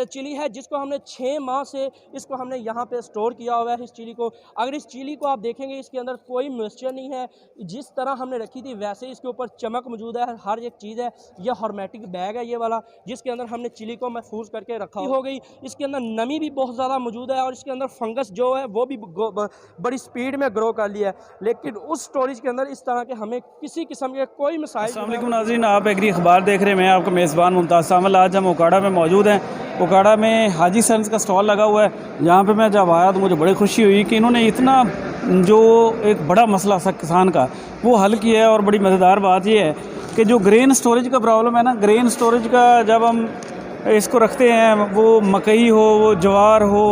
Chilli है जिसको हमने 6 माह से इसको हमने यहाँ पे स्टोर किया हुआ है इस चिली को। अगर इस चिली को आप देखेंगे इसके अंदर कोई मॉइस्चर नहीं है, जिस तरह हमने रखी थी वैसे इसके ऊपर चमक मौजूद है, हर एक चीज़ है। यह हर्मेटिक बैग है ये वाला, जिसके अंदर हमने चिली को महफूज करके रखा हो गई। इसके अंदर नमी भी बहुत ज़्यादा मौजूद है और इसके अंदर फंगस जो है वो भी बड़ी स्पीड में ग्रो कर लिया है, लेकिन उस स्टोरेज के अंदर इस तरह के हमें किसी किस्म के कोई मसाइल। अस्सलाम वालेकुम नाज़रीन, आप एग्री अखबार देख रहे हैं। मैं आपका मेज़बान मुमताज़ सामल। आज हम ओकाड़ा में मौजूद हैं। ओकाड़ा में हाजी सन्स का स्टॉल लगा हुआ है। यहाँ पे मैं जब आया तो मुझे बड़ी खुशी हुई कि इन्होंने इतना जो एक बड़ा मसला था किसान का वो हल किया है। और बड़ी मज़ेदार बात ये है कि जो ग्रेन स्टोरेज का प्रॉब्लम है ना, ग्रेन स्टोरेज का जब हम इसको रखते हैं, वो मकई हो, वो ज्वार हो,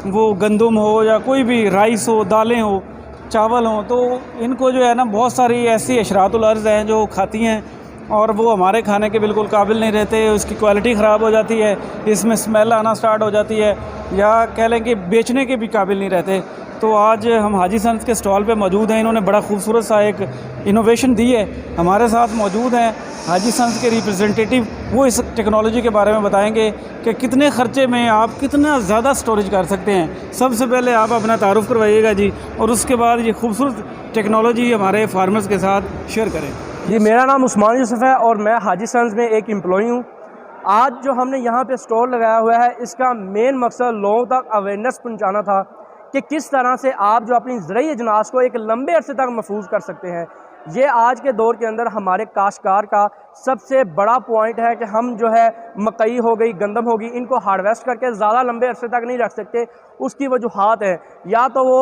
वो गंदम हो, या कोई भी राइस हो, दालें हो, चावल हों, तो इनको जो है ना बहुत सारी ऐसी अशरातुल अर्ज़ हैं जो खाती हैं और वो हमारे खाने के बिल्कुल काबिल नहीं रहते। उसकी क्वालिटी ख़राब हो जाती है, इसमें स्मेल आना स्टार्ट हो जाती है, या कह लें कि बेचने के भी काबिल नहीं रहते। तो आज हम हाजी सन्स के स्टॉल पे मौजूद हैं। इन्होंने बड़ा खूबसूरत सा एक इनोवेशन दी है। हमारे साथ मौजूद हैं हाजी सन्स के रिप्रेजेंटेटिव। वो इस टेक्नोलॉजी के बारे में बताएंगे कि कितने ख़र्चे में आप कितना ज़्यादा स्टोरेज कर सकते हैं। सबसे पहले आप अपना तारुफ़ करवाइएगा जी, और उसके बाद ये खूबसूरत टेक्नोलॉजी हमारे फार्मर्स के साथ शेयर करें। जी, मेरा नाम उस्मान यूसुफ़ है और मैं हाजी सन्स में एक एम्प्लॉई हूँ। आज जो हमने यहाँ पे स्टोर लगाया हुआ है, इसका मेन मकसद लोगों तक अवेयरनेस पहुँचाना था कि किस तरह से आप जो अपनी ज़रूरी अजनास को एक लंबे अरसे तक महफूज कर सकते हैं। ये आज के दौर के अंदर हमारे काश्तकार का सबसे बड़ा पॉइंट है कि हम जो है मकई हो गई, गंदम होगी, इनको हार्वेस्ट करके ज़्यादा लंबे अरसे तक नहीं रख सकते। उसकी वजूहात है, या तो वो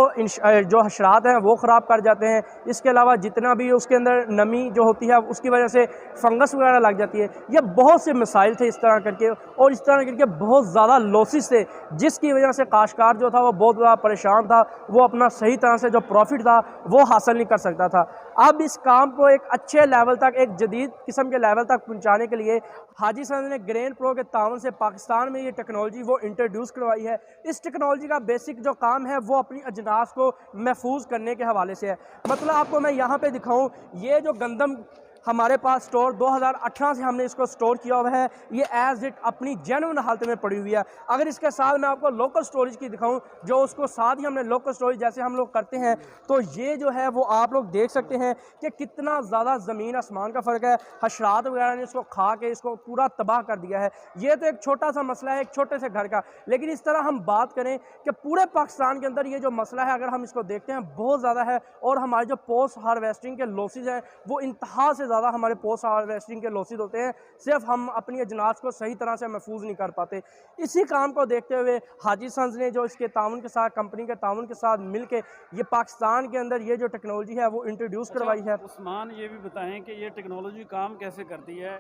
जो हशरात हैं वो ख़राब कर जाते हैं, इसके अलावा जितना भी उसके अंदर नमी जो होती है उसकी वजह से फंगस वगैरह लग जाती है। ये बहुत से मसाइल थे इस तरह करके, और इस तरह करके बहुत ज़्यादा लॉसेस थे, जिसकी वजह से काश्तकार जो था वो बहुत ज़्यादा परेशान था। वो अपना सही तरह से जो प्रॉफिट था वो हासिल नहीं कर सकता था। अब इस काम को एक अच्छे लेवल तक, एक जदीद किस्म के लेवल तक पहुंचाने के लिए हाजी सन्स ने ग्रेन प्रो के ताउन से पाकिस्तान में ये टेक्नोलॉजी वो इंट्रोड्यूस करवाई है। इस टेक्नोलॉजी का बेसिक जो काम है वो अपनी अजनास को महफूज करने के हवाले से है। मतलब आपको मैं यहाँ पे दिखाऊँ, ये जो गंदम हमारे पास स्टोर 2018 से हमने इसको स्टोर किया हुआ है, ये एज इट अपनी जेन्युइन हालत में पड़ी हुई है। अगर इसके साथ मैं आपको लोकल स्टोरेज की दिखाऊं, जो उसको साथ ही हमने लोकल स्टोरेज जैसे हम लोग करते हैं, तो ये जो है वो आप लोग देख सकते हैं कि कितना ज़्यादा ज़मीन आसमान का फ़र्क है। हशरात वगैरह ने इसको खा के इसको पूरा तबाह कर दिया है। ये तो एक छोटा सा मसला है, एक छोटे से घर का, लेकिन इस तरह हम बात करें कि पूरे पाकिस्तान के अंदर ये जो मसला है, अगर हम इसको देखते हैं, बहुत ज़्यादा है। और हमारे जो पोस्ट हार्वेस्टिंग के लॉसेज हैं वो इंतहा से ज़्यादा हमारे पोस्ट हार्वेस्टिंग के लॉसेज होते हैं। सिर्फ हम अपनी अजनास को सही तरह से महफूज नहीं कर पाते। इसी काम को देखते हुए हाजी सन्स ने जो इसके ताउन के साथ, कंपनी के ताउन के साथ मिलके ये पाकिस्तान के अंदर ये जो टेक्नोलॉजी है वो इंट्रोड्यूस करवाई है। उस्मान, ये भी बताएं कि ये टेक्नोलॉजी काम कैसे करती है,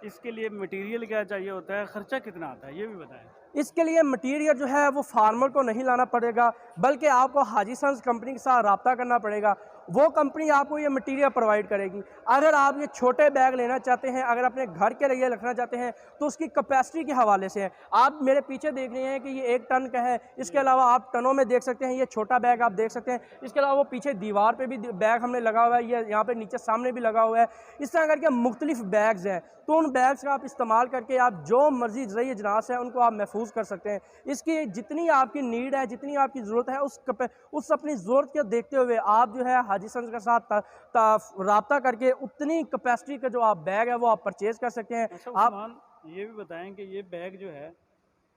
इसके लिए मटेरियल क्या चाहिए होता है, ख़र्चा कितना आता है, ये भी बताएं। इसके लिए मटीरियल जो है वो फार्मर को नहीं लाना पड़ेगा, बल्कि आपको हाजी सन्स कंपनी के साथ रब्ता करना पड़ेगा। वो कंपनी आपको ये मटीरियल प्रोवाइड करेगी। अगर आप ये छोटे बैग लेना चाहते हैं, अगर अपने घर के लिए रखना चाहते हैं, तो उसकी कैपेसिटी के हवाले से है। आप मेरे पीछे देख रहे हैं कि ये 1 टन का है। इसके अलावा आप टनों में देख सकते हैं, ये छोटा बैग आप देख सकते हैं। इसके अलावा वो पीछे दीवार पे भी बैग हमने लगा हुआ है, ये यहाँ पे नीचे सामने भी लगा हुआ है। इस तरह करके मुख्तलिफ बैग्स हैं, तो उन बैग्स का आप इस्तेमाल करके आप जो मर्जी ज़रूरी अजनास है उनको आप महफूज कर सकते हैं। इसकी जितनी आपकी नीड है, जितनी आपकी ज़रूरत है, उस अपनी ज़रूरत को देखते हुए आप जो है हाजी सन्स के साथ रब्ता करके उतनी कैपेसिटी का जो आप बैग है वो आप परचेज़ कर सकते हैं। अच्छा, आप ये भी बताएं कि ये बैग जो है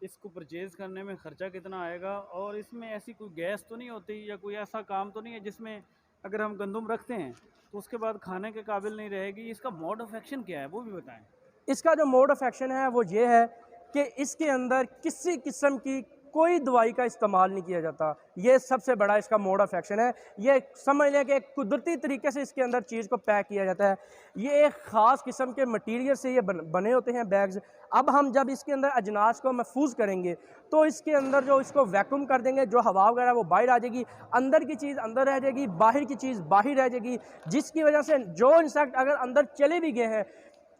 इसको परचेज़ करने में ख़र्चा कितना आएगा, और इसमें ऐसी कोई गैस तो नहीं होती या कोई ऐसा काम तो नहीं है जिसमें अगर हम गंदम रखते हैं तो उसके बाद खाने के काबिल नहीं रहेगी। इसका मोड ऑफ एक्शन क्या है वो भी बताएं। इसका जो मोड ऑफ एक्शन है वो ये है कि इसके अंदर किसी किस्म की कोई दवाई का इस्तेमाल नहीं किया जाता। ये सबसे बड़ा इसका मोड ऑफ एक्शन है। ये समझ लें कि एक कुदरती तरीके से इसके अंदर चीज़ को पैक किया जाता है। ये एक ख़ास किस्म के मटीरियल से ये बने होते हैं बैग्स। अब हम जब इसके अंदर अजनास को महफूज करेंगे तो इसके अंदर जो इसको वैक्यूम कर देंगे, जो हवा वगैरह वो बाहर आ जाएगी, अंदर की चीज़ अंदर रह जाएगी, बाहर की चीज़ बाहर रह जाएगी, जिसकी वजह से जो इंसेक्ट अगर अंदर चले भी गए हैं,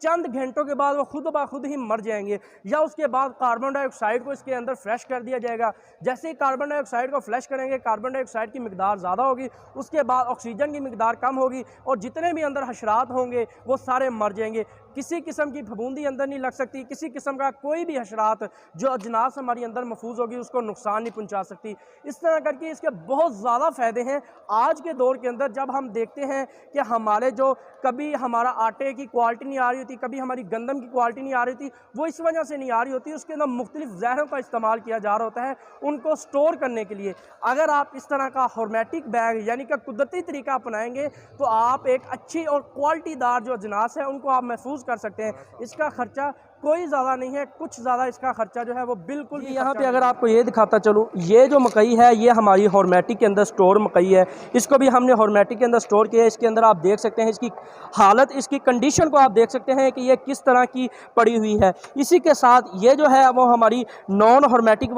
चंद घंटों के बाद वो खुद ब खुद ही मर जाएंगे, या उसके बाद कार्बन डाइऑक्साइड को इसके अंदर फ्लैश कर दिया जाएगा। जैसे ही कार्बन डाइऑक्साइड को फ्लैश करेंगे, कार्बन डाइऑक्साइड की मिकदार ज़्यादा होगी, उसके बाद ऑक्सीजन की मिकदार कम होगी, और जितने भी अंदर हशरात होंगे वो सारे मर जाएंगे। किसी किस्म की फफूंदी अंदर नहीं लग सकती, किसी किस्म का कोई भी हशरात जो अजनास हमारी अंदर महफूज होगी उसको नुकसान नहीं पहुंचा सकती। इस तरह करके इसके बहुत ज़्यादा फ़ायदे हैं। आज के दौर के अंदर जब हम देखते हैं कि हमारे जो कभी हमारा आटे की क्वालिटी नहीं आ रही होती, कभी हमारी गंदम की क्वालिटी नहीं आ रही होती, वो इस वजह से नहीं आ रही होती, उसके अंदर मुख्तलिफ ज़हरों का इस्तेमाल किया जा रहा होता है उनको स्टोर करने के लिए। अगर आप इस तरह का हर्मेटिक बैग यानी कि कुदरती तरीका अपनाएंगे तो आप एक अच्छी और क्वालिटीदार जो अजनास है उनको आप महफूज कर सकते हैं। इसका खर्चा कोई ज़्यादा नहीं है, कुछ ज़्यादा इसका खर्चा जो है वो बिल्कुल भी। यहाँ पे अगर आपको ये दिखाता चलूँ, ये जो मकई है ये हमारी हर्मेटिक के अंदर स्टोर मकई है। इसको भी हमने हर्मेटिक के अंदर स्टोर किया है। इसके अंदर आप देख सकते हैं इसकी हालत, इसकी कंडीशन को आप देख सकते हैं कि ये किस तरह की पड़ी हुई है। इसी के साथ ये जो है वो हमारी नॉन हर्मेटिक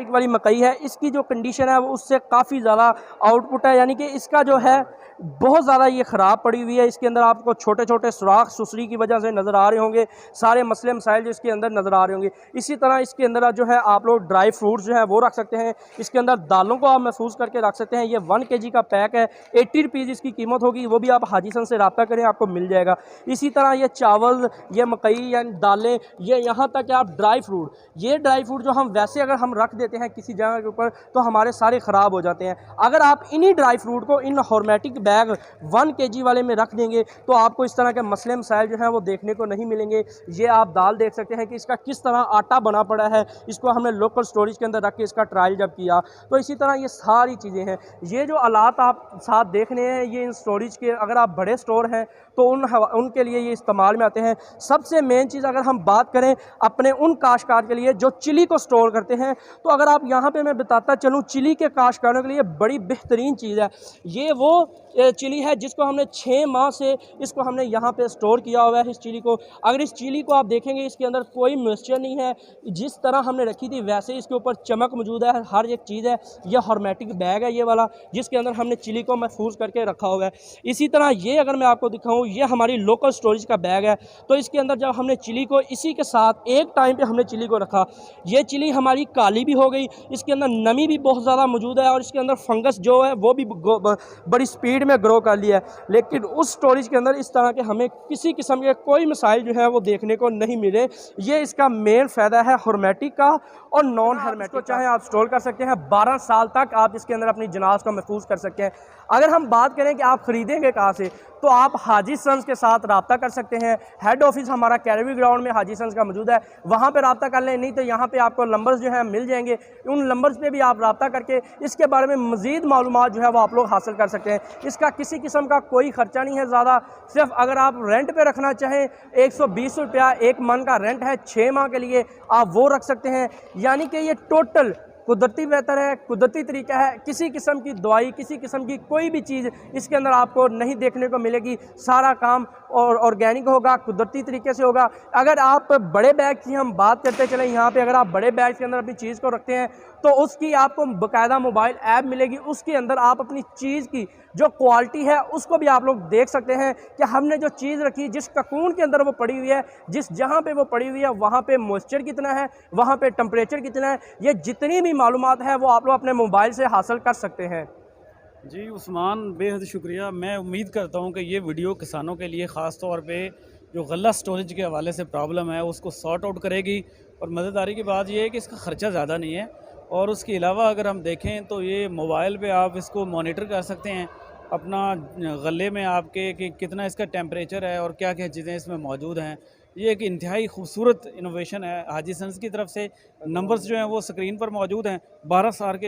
वाली मकई है। इसकी जो कंडीशन है वो उससे काफ़ी ज़्यादा आउटपुट है, यानी कि इसका जो है बहुत ज़्यादा ये ख़राब पड़ी हुई है। इसके अंदर आपको छोटे छोटे सुराख सुसरी की वजह से नज़र आ रहे होंगे, सारे मसले मसाइल जो इसके अंदर नज़र आ रहे होंगे। इसी तरह इसके अंदर जो है आप लोग ड्राई फ्रूट्स जो है वो रख सकते हैं। इसके अंदर दालों को आप महफूज करके रख सकते हैं। ये 1 kg का पैक है, 80 रुपीज़ इसकी कीमत होगी, वो भी आप हाजी सन से रब्ता करें आपको मिल जाएगा। इसी तरह ये चावल, ये मकई यानी दालें, ये यहाँ तक कि आप ड्राई फ्रूट, ये ड्राई फ्रूट जो हम वैसे अगर हम रख देते हैं किसी जगह के ऊपर तो हमारे सारे ख़राब हो जाते हैं। अगर आप इन्हीं ड्राई फ्रूट को इन हर्मेटिक बैग 1 kg वाले में रख देंगे तो आपको इस तरह के मसले मसाइल जो हैं वो देखने को नहीं मिलेंगे। ये आप दाल देख सकते हैं कि इसका किस तरह आटा बना पड़ा है। इसको हमने लोकल स्टोरेज के अंदर रख के इसका ट्रायल जब किया तो इसी तरह ये सारी चीज़ें हैं। ये जो आलात आप साथ देख रहे हैं ये इन स्टोरेज के, अगर आप बड़े स्टोर हैं तो उनके लिए ये इस्तेमाल में आते हैं। सबसे मेन चीज़ अगर हम बात करें अपने उन काश्तकार के लिए जो चिली को स्टोर करते हैं, तो अगर आप यहाँ पे मैं बताता चलूँ, चिली के काश्तकारों के लिए बड़ी बेहतरीन चीज़ है। ये वो चिली है जिसको हमने 6 माह से इसको हमने यहाँ पे स्टोर किया हुआ है। इस चिली को, अगर इस चिली को आप देखेंगे इसके अंदर कोई मॉइस्चर नहीं है, जिस तरह हमने रखी थी वैसे इसके ऊपर चमक मौजूद है, हर एक चीज़ है। यह हर्मेटिक बैग है ये वाला जिसके अंदर हमने चिली को महफूज करके रखा हुआ है। इसी तरह ये अगर मैं आपको दिखाऊँ, ये हमारी लोकल स्टोरेज का बैग है। तो इसके अंदर जब हमने चिली को इसी के साथ एक टाइम पे हमने चिली को रखा, ये चिली हमारी काली भी हो गई, इसके अंदर नमी भी बहुत ज़्यादा मौजूद है और इसके अंदर फंगस जो है वो भी बड़ी स्पीड में ग्रो कर लिया है। लेकिन उस स्टोरेज के अंदर इस तरह के हमें किसी किस्म के कोई मसाइल जो है वो देखने को नहीं मिले। ये इसका मेन फ़ायदा है हर्मेटिक का और नॉन हर्मेटिक को चाहे आप स्टोर कर सकते हैं। 12 साल तक आप इसके अंदर अपनी जनाज को महफूज कर सकते हैं। अगर हम बात करें कि आप ख़रीदेंगे कहाँ से, तो आप हाजी सन्स के साथ रब्ता कर सकते हैं। हेड ऑफिस हमारा कैरवी ग्राउंड में हाजी सन्स का मौजूद है, वहाँ पे रब्ता कर लें, नहीं तो यहाँ पे आपको नंबर्स जो है मिल जाएंगे। उन नंबर्स पे भी आप रब्ता करके इसके बारे में मज़ीद मालूमात जो है वो आप लोग हासिल कर सकते हैं। इसका किसी किस्म का कोई ख़र्चा नहीं है ज़्यादा, सिर्फ अगर आप रेंट पे रखना चाहें 120 रुपया 1 मन का रेंट है 6 माह के लिए, आप वो रख सकते हैं। यानी कि ये टोटल कुदरती बेहतर है, कुदरती तरीका है। किसी किस्म की दवाई, किसी किस्म की कोई भी चीज़ इसके अंदर आपको नहीं देखने को मिलेगी। सारा काम और ऑर्गेनिक होगा, कुदरती तरीके से होगा। अगर आप बड़े बैग की हम बात करते चलें, यहाँ पे अगर आप बड़े बैग के अंदर अपनी चीज़ को रखते हैं तो उसकी आपको बाकायदा मोबाइल ऐप मिलेगी। उसके अंदर आप अपनी चीज़ की जो क्वालिटी है उसको भी आप लोग देख सकते हैं कि हमने जो चीज़ रखी, जिस ककून के अंदर वो पड़ी हुई है, जिस जहाँ पे वो पड़ी हुई है वहाँ पे मॉइस्चर कितना है, वहाँ पे टेम्परेचर कितना है, ये जितनी भी मालूमात है वो आप लोग अपने मोबाइल से हासिल कर सकते हैं। जी उस्मान, बेहद शुक्रिया। मैं उम्मीद करता हूँ कि ये वीडियो किसानों के लिए ख़ास तौर पे जो गला स्टोरेज के हवाले से प्रॉब्लम है उसको सॉर्ट आउट करेगी। और मज़ेदारी की बात यह है कि इसका ख़र्चा ज़्यादा नहीं है। और उसके अलावा अगर हम देखें तो ये मोबाइल पे आप इसको मॉनिटर कर सकते हैं अपना गले में आपके कि कितना इसका टेम्परेचर है और क्या क्या चीज़ें इसमें मौजूद हैं। ये एक इंतहाई खूबसूरत इनोवेशन है हाजी सन्स की तरफ से। नंबर्स जो हैं वो स्क्रीन पर मौजूद हैं। 12 साल के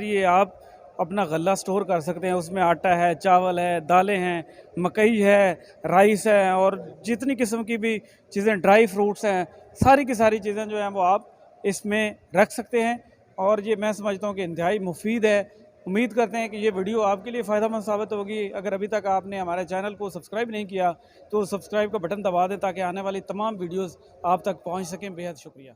लिए आप अपना गला स्टोर कर सकते हैं। उसमें आटा है, चावल है, दालें हैं, मकई है, राइस है और जितनी किस्म की भी चीज़ें, ड्राई फ्रूट्स हैं, सारी की सारी चीज़ें जो हैं वो आप इसमें रख सकते हैं। और ये मैं समझता हूँ कि इंतहाई मुफीद है। उम्मीद करते हैं कि ये वीडियो आपके लिए फ़ायदेमंद साबित होगी। अगर अभी तक आपने हमारे चैनल को सब्सक्राइब नहीं किया तो सब्सक्राइब का बटन दबा दें ताकि आने वाली तमाम वीडियोज़ आप तक पहुँच सकें। बेहद शुक्रिया।